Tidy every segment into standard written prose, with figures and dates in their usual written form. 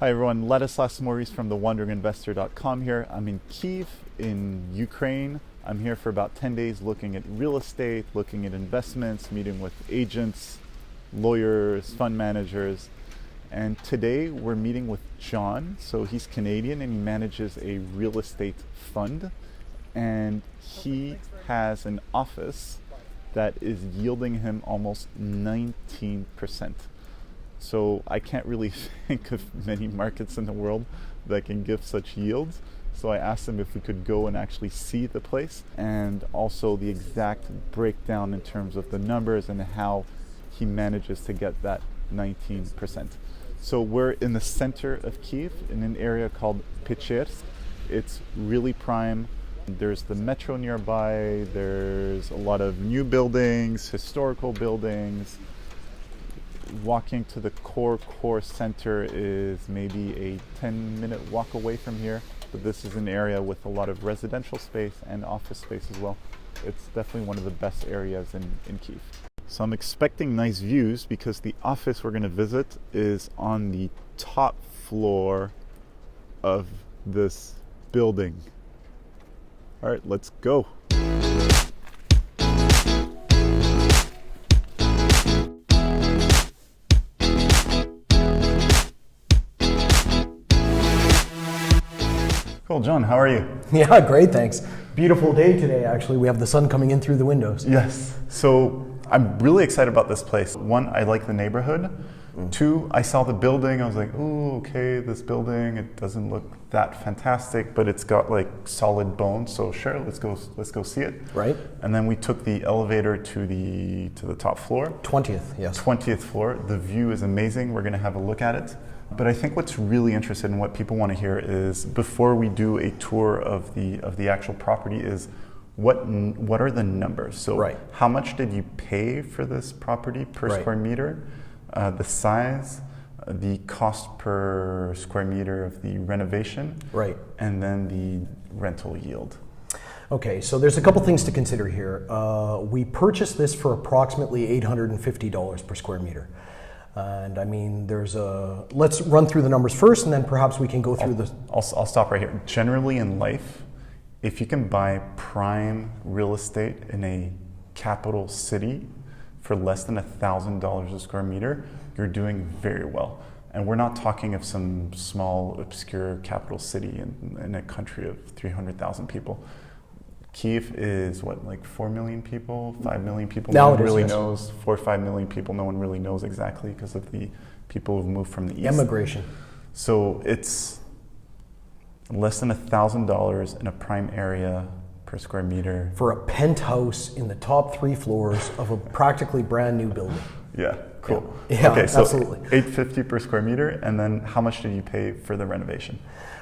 Hi everyone, Ladislas Maurice from thewanderinginvestor.com here. I'm in Kyiv in Ukraine. I'm here for about 10 days looking at real estate, looking at investments, meeting with agents, lawyers, fund managers. And today we're meeting with John. So he's Canadian and he manages a real estate fund. And he has an office that is yielding him almost 19%. So I can't really think of many markets in the world that can give such yields. So I asked him if we could go and actually see the place and also the exact breakdown in terms of the numbers and how he manages to get that 19%. So we're in the center of Kyiv in an area called Pechersk. It's really prime. There's the metro nearby. There's a lot of new buildings, historical buildings. Walking to the core center is maybe a 10-minute walk away from here, but this is an area with a lot of residential space and office space as well. It's definitely one of the best areas in Kyiv. So I'm expecting nice views because the office we're going to visit is on the top floor of this building. All right, let's go. Cool, John, how are you? Yeah, great, thanks. Beautiful day today, actually. We have the sun coming in through the windows. Yes. So I'm really excited about this place. One, I like the neighborhood. Two, I saw the building. I was like, oh, okay, this building, it doesn't look that fantastic, but it's got like solid bones. So sure, let's go see it. Right. And then we took the elevator to the top floor. 20th, yes. 20th floor. The view is amazing. We're going to have a look at it. But I think what's really interesting and what people want to hear is, before we do a tour of the actual property, is what are the numbers? So right. How much did you pay for this property per right. square meter? The size, the cost per square meter of the renovation, right. And then the rental yield. Okay, so there's a couple things to consider here. We purchased this for approximately $850 per square meter. And I mean, let's run through the numbers first, and then perhaps we can go through I'll stop right here. Generally in life, if you can buy prime real estate in a capital city for less than $1,000 a square meter, you're doing very well. And we're not talking of some small, obscure capital city in a country of 300,000 people. Kyiv is what, like 4 million people, 5 million people? No one really knows. 4 or 5 million people, no one really knows exactly because of the people who've moved from the east. Immigration. So it's less than $1,000 in a prime area per square meter. For a penthouse in the top 3 floors of a practically brand new building. Yeah, cool. Yeah, okay, so absolutely. $850 per square meter, and then how much did you pay for the renovation?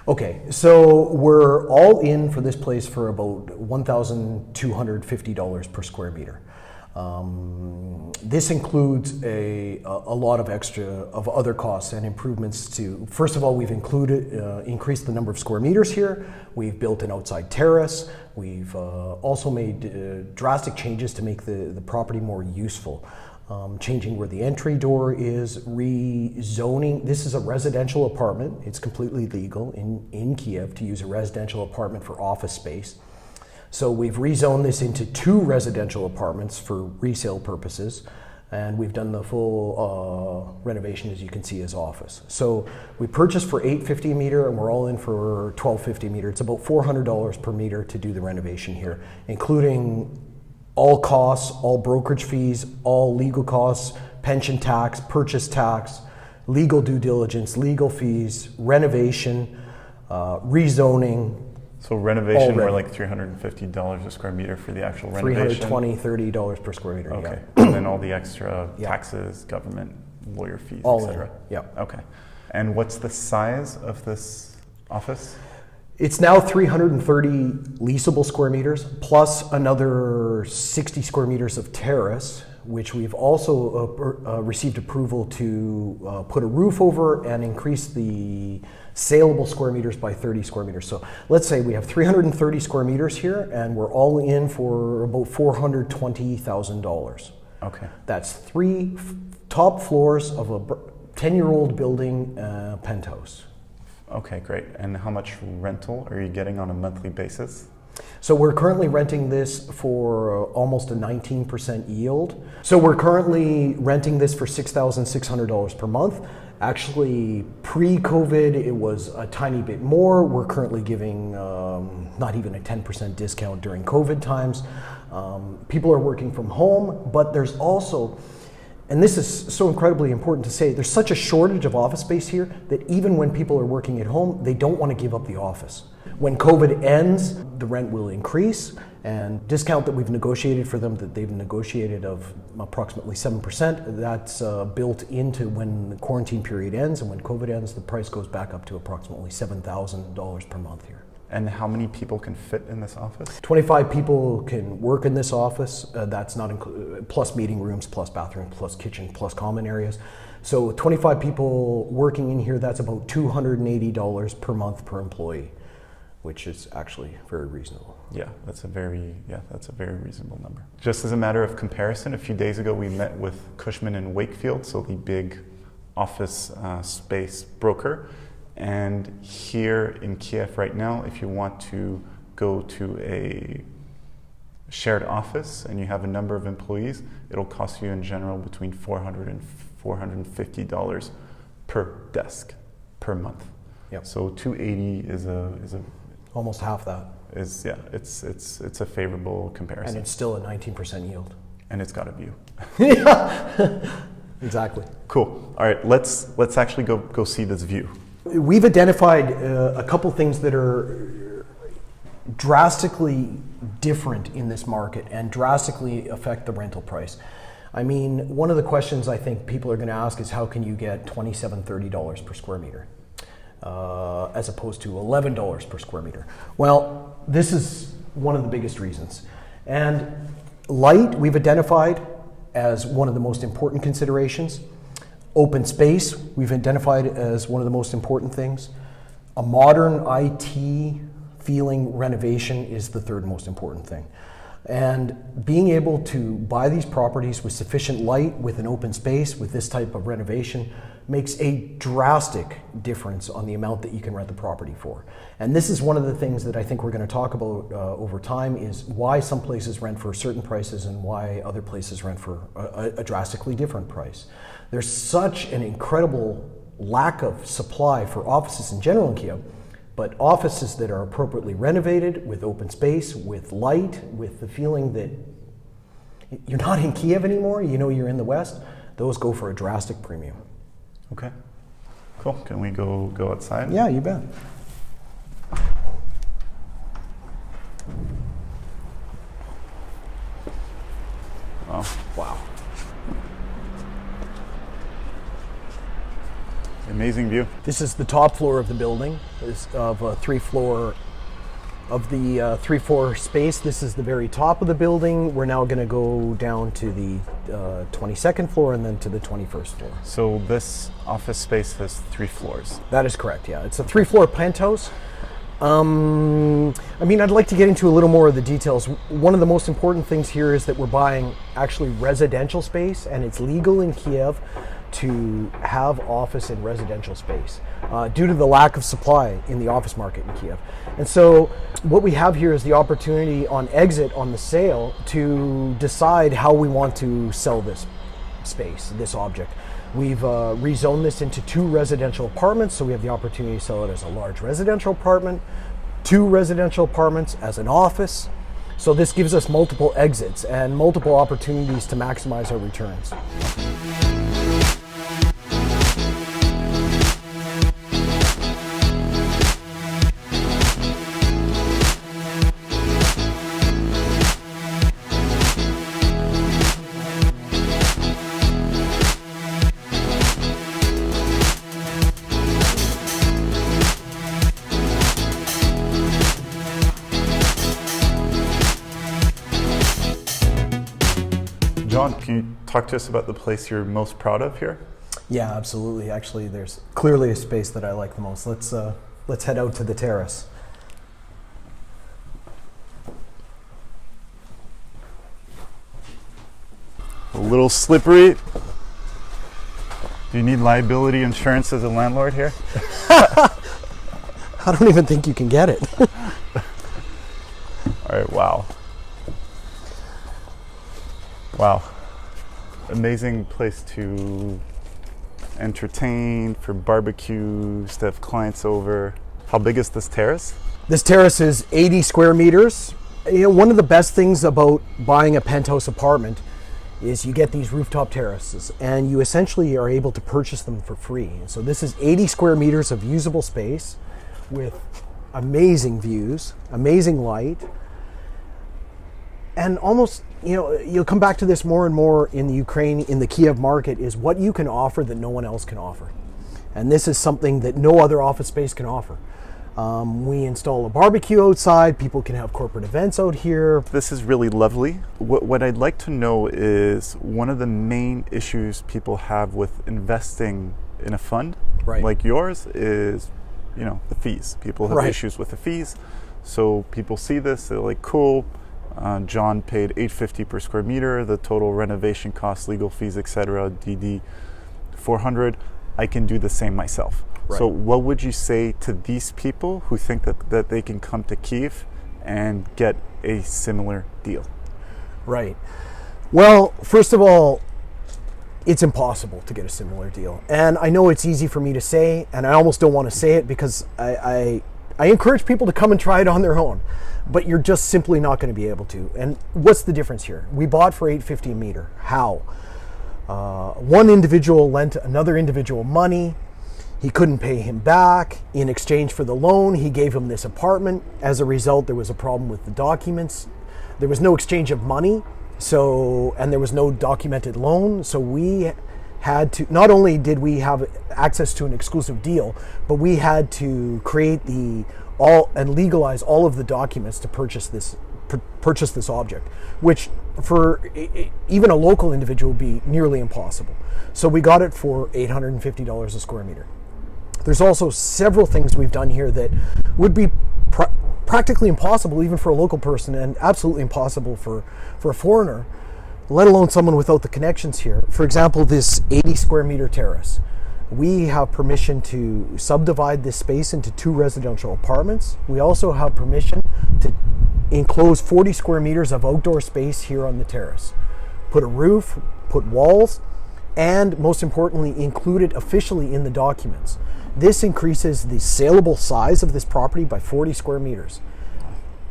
Okay, so we're all in for this place for about $1,250 per square meter. This includes a lot of other costs and improvements to. First of all, we've increased the number of square meters here. We've built an outside terrace. We've also made drastic changes to make the property more useful. Changing where the entry door is, rezoning. This is a residential apartment. It's completely legal in Kyiv to use a residential apartment for office space. So we've rezoned this into 2 residential apartments for resale purposes, and we've done the full renovation, as you can see, as office. So we purchased for $850 a meter, and we're all in for $1,250 a meter. It's about $400 per meter to do the renovation here, including all costs, all brokerage fees, all legal costs, pension tax, purchase tax, legal due diligence, legal fees, renovation, rezoning. So renovation, we're like $350 a square meter for the actual renovation? $320, $30 per square meter, okay. Yeah. And then all the extra taxes, government, lawyer fees, etc. Yeah. Okay. And what's the size of this office? It's now 330 leasable square meters, plus another 60 square meters of terrace, which we've also received approval to put a roof over and increase the saleable square meters by 30 square meters. So let's say we have 330 square meters here, and we're all in for about $420,000. Okay. That's 3 top floors of a 10-year-old building penthouse. Okay, great. And how much rental are you getting on a monthly basis? So we're currently renting this for almost a 19% yield. So we're currently renting this for $6,600 per month. Actually, pre-COVID, it was a tiny bit more. We're currently giving not even a 10% discount during COVID times. People are working from home, but there's also, and this is so incredibly important to say, there's such a shortage of office space here that even when people are working at home, they don't want to give up the office. When COVID ends, the rent will increase, and discount that we've negotiated for them, that they've negotiated of approximately 7%, that's built into when the quarantine period ends, and when COVID ends, the price goes back up to approximately $7,000 per month here. And how many people can fit in this office? 25 people can work in this office. That's not plus meeting rooms, plus bathrooms, plus kitchen, plus common areas. So 25 people working in here, that's about $280 per month per employee, which is actually very reasonable. Yeah, that's a very reasonable number. Just as a matter of comparison, a few days ago we met with Cushman & Wakefield, so the big office space broker. And here in Kiev right now, if you want to go to a shared office and you have a number of employees, it'll cost you in general between $400 and $450 per desk per month. Yep. So $280 is a almost half that. It's a favorable comparison. And it's still a 19% yield. And it's got a view. Yeah, exactly. Cool. All right, let's actually go see this view. We've identified a couple things that are drastically different in this market and drastically affect the rental price. I mean, one of the questions I think people are going to ask is how can you get $27, $30 per square meter as opposed to $11 per square meter? Well, this is one of the biggest reasons. And light, we've identified as one of the most important considerations. Open space, we've identified as one of the most important things. A modern IT feeling renovation is the third most important thing. And being able to buy these properties with sufficient light, with an open space, with this type of renovation, makes a drastic difference on the amount that you can rent the property for. And this is one of the things that I think we're going to talk about over time, is why some places rent for certain prices and why other places rent for a drastically different price. There's such an incredible lack of supply for offices in general in Kiev, but offices that are appropriately renovated, with open space, with light, with the feeling that you're not in Kiev anymore, you know you're in the West, those go for a drastic premium. Okay, cool. Can we go outside? Yeah, you bet. Oh, wow. Amazing view. This is the top floor of the building, of a three-floor space. This is the very top of the building. We're now going to go down to the 22nd floor and then to the 21st floor. So this office space has 3 floors. That is correct, yeah. It's a 3-floor penthouse. I mean, I'd like to get into a little more of the details. One of the most important things here is that we're buying actually residential space, and it's legal in Kiev to have office and residential space due to the lack of supply in the office market in Kiev. And so what we have here is the opportunity on exit on the sale to decide how we want to sell this space, this object. We've rezoned this into 2 residential apartments, so we have the opportunity to sell it as a large residential apartment, 2 residential apartments as an office. So this gives us multiple exits and multiple opportunities to maximize our returns. John, can you talk to us about the place you're most proud of here? Yeah, absolutely. Actually, there's clearly a space that I like the most. Let's head out to the terrace. A little slippery. Do you need liability insurance as a landlord here? I don't even think you can get it. All right, wow. Wow. Amazing place to entertain, for barbecues, to have clients over. How big is this terrace? This terrace is 80 square meters. You know, one of the best things about buying a penthouse apartment is you get these rooftop terraces and you essentially are able to purchase them for free. So this is 80 square meters of usable space with amazing views, amazing light, and almost, you know, you'll come back to this more and more in the Ukraine, in the Kiev market, is what you can offer that no one else can offer. And this is something that no other office space can offer. We install a barbecue outside. People can have corporate events out here. This is really lovely. What I'd like to know is one of the main issues people have with investing in a fund like yours is, you know, the fees. People have issues with the fees. So people see this, they're like, cool. John paid $850 per square meter. The total renovation costs, legal fees, etc. DD $400. I can do the same myself. So what would you say to these people who think that they can come to Kiev and get a similar deal? Right. Well, first of all, it's impossible to get a similar deal. And I know it's easy for me to say, and I almost don't want to say it because I encourage people to come and try it on their own, but you're just simply not going to be able to. And what's the difference here? We bought for $850 a meter. How? One individual lent another individual money. He couldn't pay him back. In exchange for the loan, he gave him this apartment. As a result, there was a problem with the documents. There was no exchange of money, and there was no documented loan. So we had to, not only did we have access to an exclusive deal, but we had to create and legalize all of the documents to purchase this object, which for even a local individual would be nearly impossible. So we got it for $850 a square meter. There's also several things we've done here that would be practically impossible even for a local person, and absolutely impossible for a foreigner, let alone someone without the connections here. For example, this 80 square meter terrace. We have permission to subdivide this space into 2 residential apartments. We also have permission to enclose 40 square meters of outdoor space here on the terrace. Put a roof, put walls, and most importantly, include it officially in the documents. This increases the saleable size of this property by 40 square meters.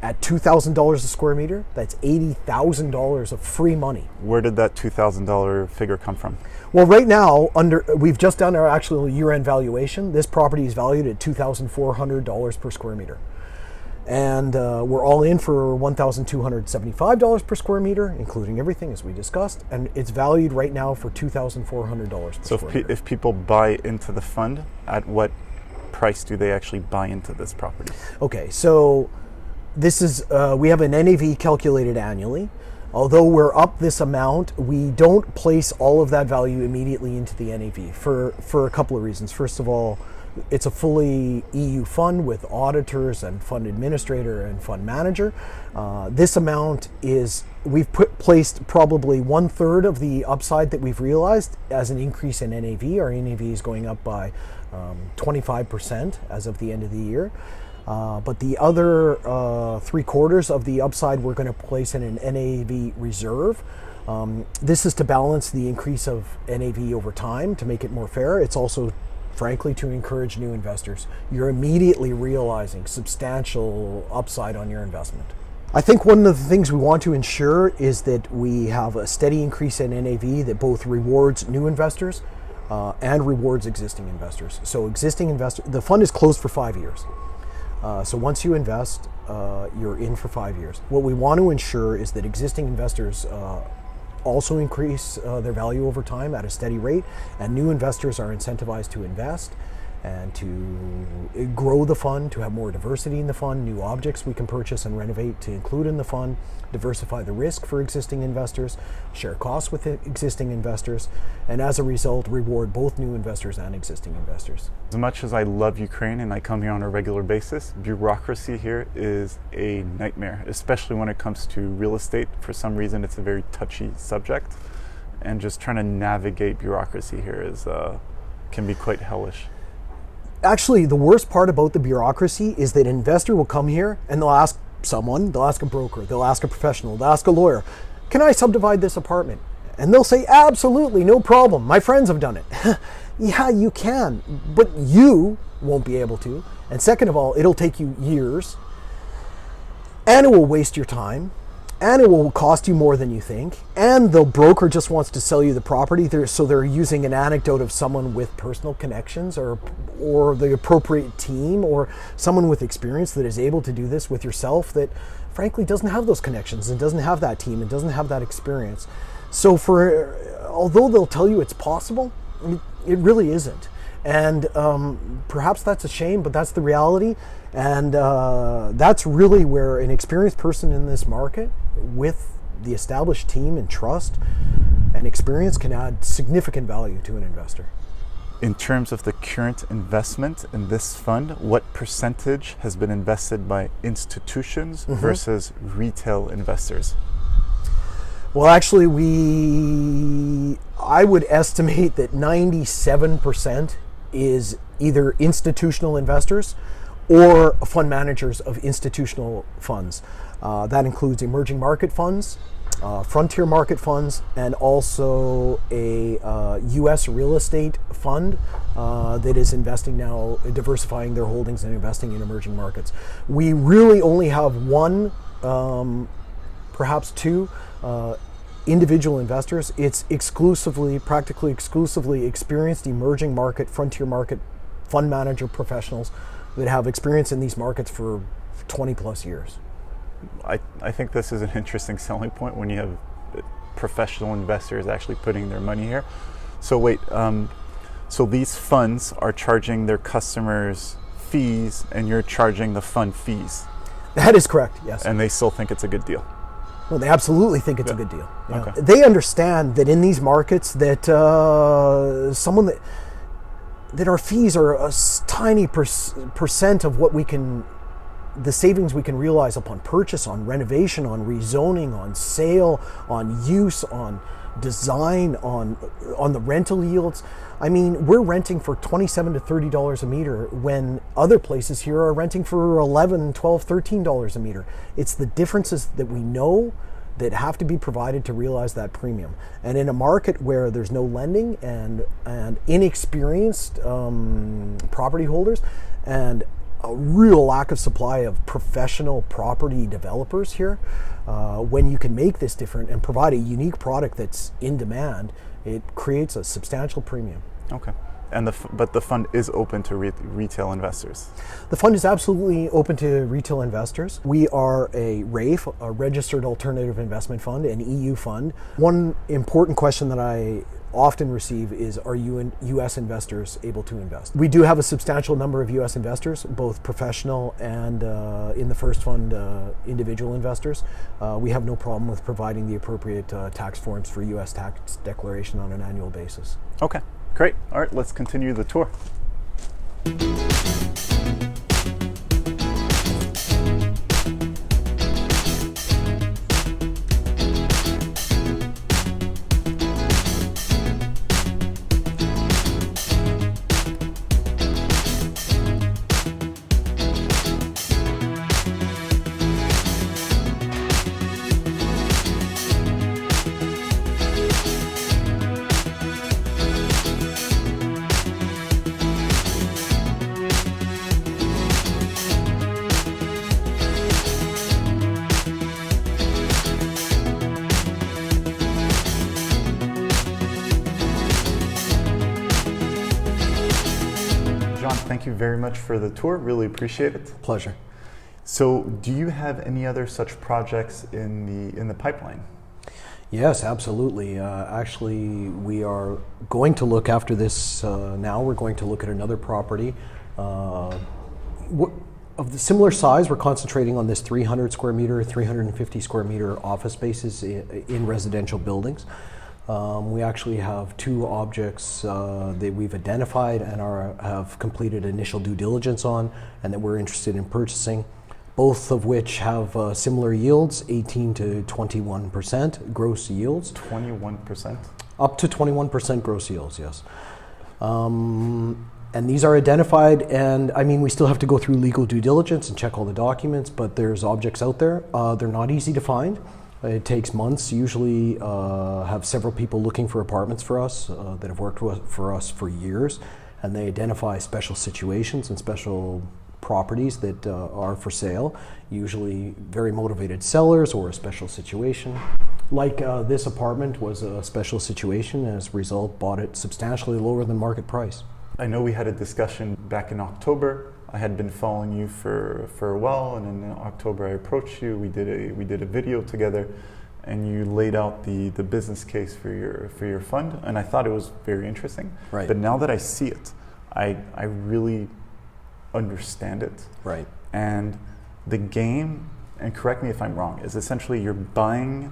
At $2,000 a square meter, that's $80,000 of free money. Where did that $2,000 figure come from? Well, right now, we've just done our actual year-end valuation. This property is valued at $2,400 per square meter. And we're all in for $1,275 per square meter, including everything as we discussed. And it's valued right now for $2,400 per square meter. So if people buy into the fund, at what price do they actually buy into this property? Okay, so this is, we have an NAV calculated annually. Although we're up this amount, we don't place all of that value immediately into the NAV for a couple of reasons. First of all, it's a fully EU fund with auditors and fund administrator and fund manager. This amount is, we've placed probably 1/3 of the upside that we've realized as an increase in NAV. Our NAV is going up by 25% as of the end of the year. But the other 3/4 of the upside we're going to place in an NAV reserve. This is to balance the increase of NAV over time to make it more fair. It's also, frankly, to encourage new investors. You're immediately realizing substantial upside on your investment. I think one of the things we want to ensure is that we have a steady increase in NAV that both rewards new investors and rewards existing investors. So existing investors, the fund is closed for 5 years. So once you invest, you're in for 5 years. What we want to ensure is that existing investors also increase their value over time at a steady rate, and new investors are incentivized to invest and to grow the fund, to have more diversity in the fund, new objects we can purchase and renovate to include in the fund, diversify the risk for existing investors, share costs with existing investors, and as a result, reward both new investors and existing investors. As much as I love Ukraine and I come here on a regular basis, bureaucracy here is a nightmare, especially when it comes to real estate. For some reason, it's a very touchy subject, and just trying to navigate bureaucracy here is can be quite hellish. Actually, the worst part about the bureaucracy is that an investor will come here and they'll ask someone, they'll ask a broker, they'll ask a professional, they'll ask a lawyer, can I subdivide this apartment? And they'll say, absolutely, no problem. My friends have done it. Yeah, you can, but you won't be able to. And second of all, it'll take you years, and it will waste your time, and it will cost you more than you think, and the broker just wants to sell you the property, so they're using an anecdote of someone with personal connections or the appropriate team or someone with experience that is able to do this with yourself that frankly doesn't have those connections and doesn't have that team and doesn't have that experience. So although they'll tell you it's possible, it really isn't. And perhaps that's a shame, but that's the reality. And that's really where an experienced person in this market with the established team and trust and experience can add significant value to an investor. In terms of the current investment in this fund, what percentage has been invested by institutions versus retail investors? Well, actually, I would estimate that 97% is either institutional investors or fund managers of institutional funds. That includes emerging market funds, frontier market funds, and also a U.S. real estate fund that is investing now, diversifying their holdings and investing in emerging markets. We really only have one, perhaps two, individual investors. It's practically exclusively experienced emerging market, frontier market fund manager professionals that have experience in these markets for 20 plus years. I think this is an interesting selling point when you have professional investors actually putting their money here. So wait, so these funds are charging their customers fees and you're charging the fund fees? That is correct, yes. And they still think it's a good deal? No, they absolutely think it's a good deal. Yeah. Okay. They understand that in these markets that that our fees are a tiny percent of what the savings we can realize upon purchase, on renovation, on rezoning, on sale, on use, on design, on the rental yields. I mean, we're renting for $27 to $30 a meter when other places here are renting for $11, $12, $13 a meter. It's the differences that we know that have to be provided to realize that premium. And in a market where there's no lending and inexperienced property holders and a real lack of supply of professional property developers here, when you can make this different and provide a unique product that's in demand, it creates a substantial premium. Okay. But the fund is open to retail investors? The fund is absolutely open to retail investors. We are a RAIF, a Registered Alternative Investment Fund, an EU fund. One important question that I often receive is, are U.S. investors able to invest? We do have a substantial number of U.S. investors, both professional and in the first fund, individual investors. We have no problem with providing the appropriate tax forms for U.S. tax declaration on an annual basis. Okay, great. All right, let's continue the tour. Thank you very much for the tour. Really appreciate it. Pleasure. So, do you have any other such projects in the pipeline? Yes, absolutely. Actually, we are going to look after this now. We're going to look at another property of the similar size. We're concentrating on this 300 square meter, 350 square meter office spaces in residential buildings. We actually have two objects that we've identified and have completed initial due diligence on and that we're interested in purchasing, both of which have similar yields, 18 to 21% gross yields. 21%? Up to 21% gross yields, yes. And these are identified, and I mean, we still have to go through legal due diligence and check all the documents, but there's objects out there. They're not easy to find. It takes months. Usually have several people looking for apartments for us that have worked for us for years, and they identify special situations and special properties that are for sale, usually very motivated sellers or a special situation. Like this apartment was a special situation, and as a result bought it substantially lower than market price. I know we had a discussion back in October. I had been following you for a while, and in October I approached you. We did a video together, and you laid out the business case for your fund, and I thought it was very interesting. Right. But now that I see it, I really understand it. Right. And the game, and correct me if I'm wrong, is essentially you're buying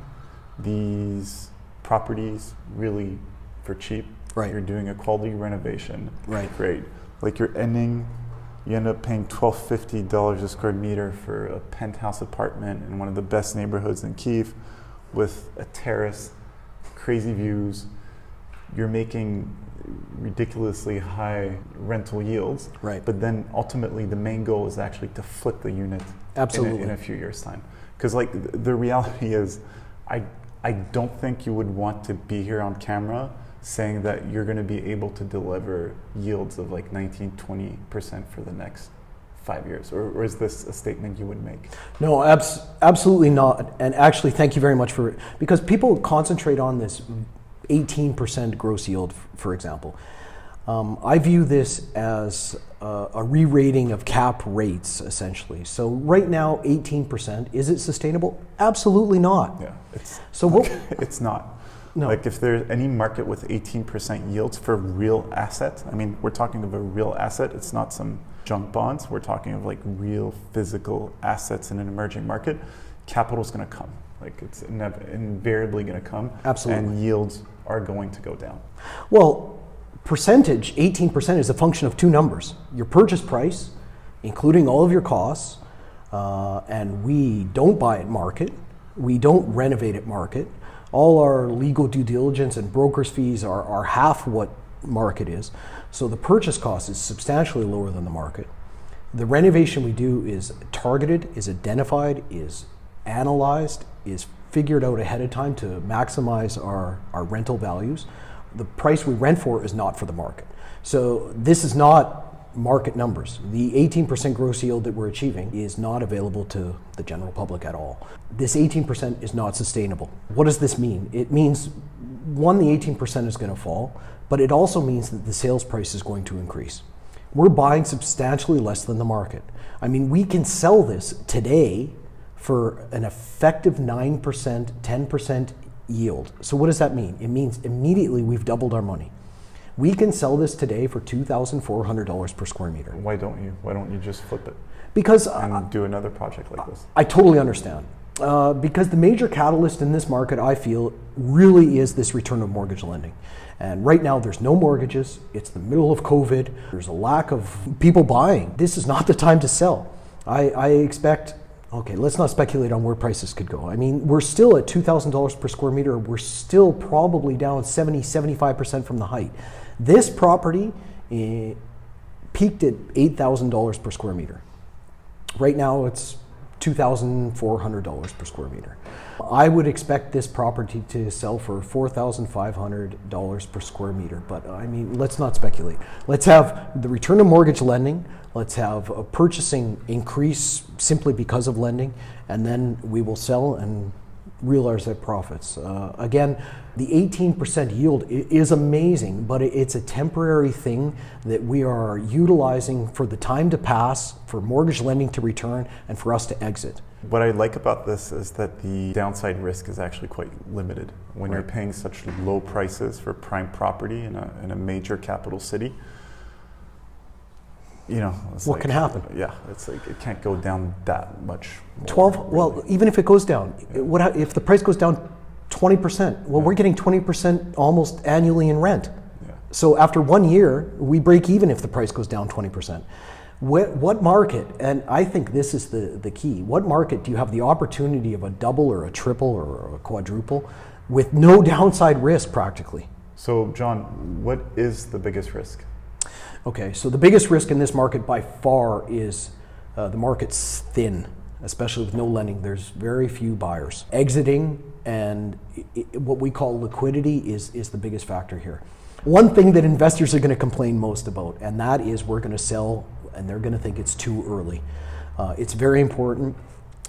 these properties really for cheap. Right. You're doing a quality renovation. Right. Great. Like you end up paying $1,250 a square meter for a penthouse apartment in one of the best neighborhoods in Kyiv with a terrace, crazy views. You're making ridiculously high rental yields. Right. But then ultimately the main goal is actually to flip the unit. Absolutely. In a few years' time. Because like the reality is, I don't think you would want to be here on camera saying that you're going to be able to deliver yields of like 19-20% for the next 5 years, or is this a statement you would make? No, absolutely not. And actually, thank you very much for it, because people concentrate on this 18% gross yield, for example. I view this as a re-rating of cap rates, essentially. So right now, 18%, is it sustainable? Absolutely not. Yeah, it's not. No. Like if there's any market with 18% yields for real assets, I mean, we're talking of a real asset. It's not some junk bonds. We're talking of like real physical assets in an emerging market. Capital's going to come. Like it's invariably going to come. Absolutely. And yields are going to go down. Well, percentage, 18% is a function of two numbers. Your purchase price, including all of your costs, and we don't buy at market. We don't renovate at market. All our legal due diligence and broker's fees are half what market is. So the purchase cost is substantially lower than the market. The renovation we do is targeted, is identified, is analyzed, is figured out ahead of time to maximize our rental values. The price we rent for is not for the market. So this is not market numbers. The 18% gross yield that we're achieving is not available to the general public at all. This 18% is not sustainable. What does this mean? It means, one, the 18% is going to fall, but it also means that the sales price is going to increase. We're buying substantially less than the market. I mean, we can sell this today for an effective 9%, 10% yield. So what does that mean? It means immediately we've doubled our money. We can sell this today for $2,400 per square meter. Why don't you? Why don't you just flip it? Because and do another project like this? I totally understand. Because the major catalyst in this market, I feel, really is this return of mortgage lending. And right now there's no mortgages. It's the middle of COVID. There's a lack of people buying. This is not the time to sell. I expect, okay, let's not speculate on where prices could go. I mean, we're still at $2,000 per square meter. We're still probably down 70-75% from the height. This property peaked at $8,000 per square meter. Right now it's $2,400 per square meter. I would expect this property to sell for $4,500 per square meter, but I mean, let's not speculate. Let's have the return of mortgage lending, let's have a purchasing increase simply because of lending, and then we will sell and realize their profits. Again, the 18% yield is amazing, but it's a temporary thing that we are utilizing for the time to pass, for mortgage lending to return, and for us to exit. What I like about this is that the downside risk is actually quite limited. When you're paying such low prices for prime property in a major capital city, you know, what can happen? Yeah, it's like it can't go down that much more. 12, really. well, even if it goes down, what if the price goes down 20%? Well, we're getting 20% almost annually in rent. Yeah. So after 1 year, we break even if the price goes down 20%. What market, and I think this is the key, what market do you have the opportunity of a double or a triple or a quadruple with no downside risk practically? So John, what is the biggest risk? Okay, so the biggest risk in this market by far is the market's thin, especially with no lending. There's very few buyers. Exiting and what we call liquidity is the biggest factor here. One thing that investors are going to complain most about, and that is we're going to sell and they're going to think it's too early. It's very important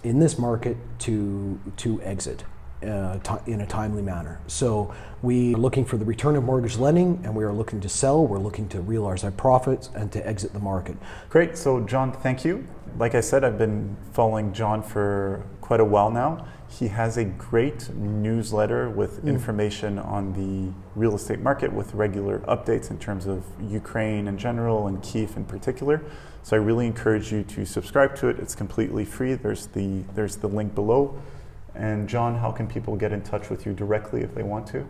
in this market to exit in a timely manner. So we are looking for the return of mortgage lending, and we are looking to sell, we're looking to realize our profits and to exit the market. Great. So John, thank you. Like I said, I've been following John for quite a while now. He has a great newsletter with information on the real estate market with regular updates in terms of Ukraine in general and Kyiv in particular. So I really encourage you to subscribe to it. It's completely free. There's the link below. And John, how can people get in touch with you directly if they want to?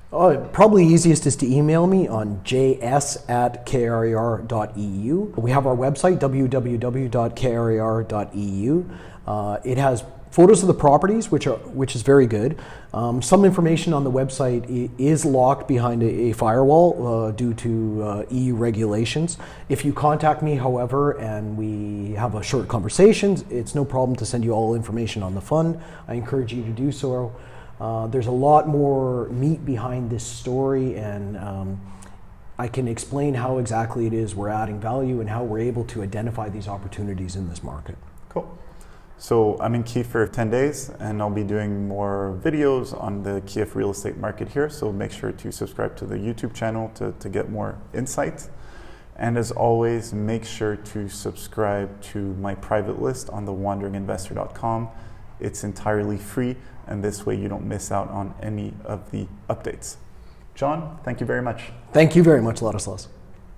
Probably easiest is to email me on js@krer.eu. We have our website, www.krer.eu. It has photos of the properties, which is very good. Some information on the website is locked behind a firewall due to EU regulations. If you contact me, however, and we have a short conversation, it's no problem to send you all information on the fund. I encourage you to do so. There's a lot more meat behind this story, and I can explain how exactly it is we're adding value and how we're able to identify these opportunities in this market. Cool. So I'm in Kyiv for 10 days, and I'll be doing more videos on the Kyiv real estate market here. So make sure to subscribe to the YouTube channel to get more insight. And as always, make sure to subscribe to my private list on the wanderinginvestor.com. It's entirely free, and this way you don't miss out on any of the updates. John, thank you very much. Thank you very much, Ladislas.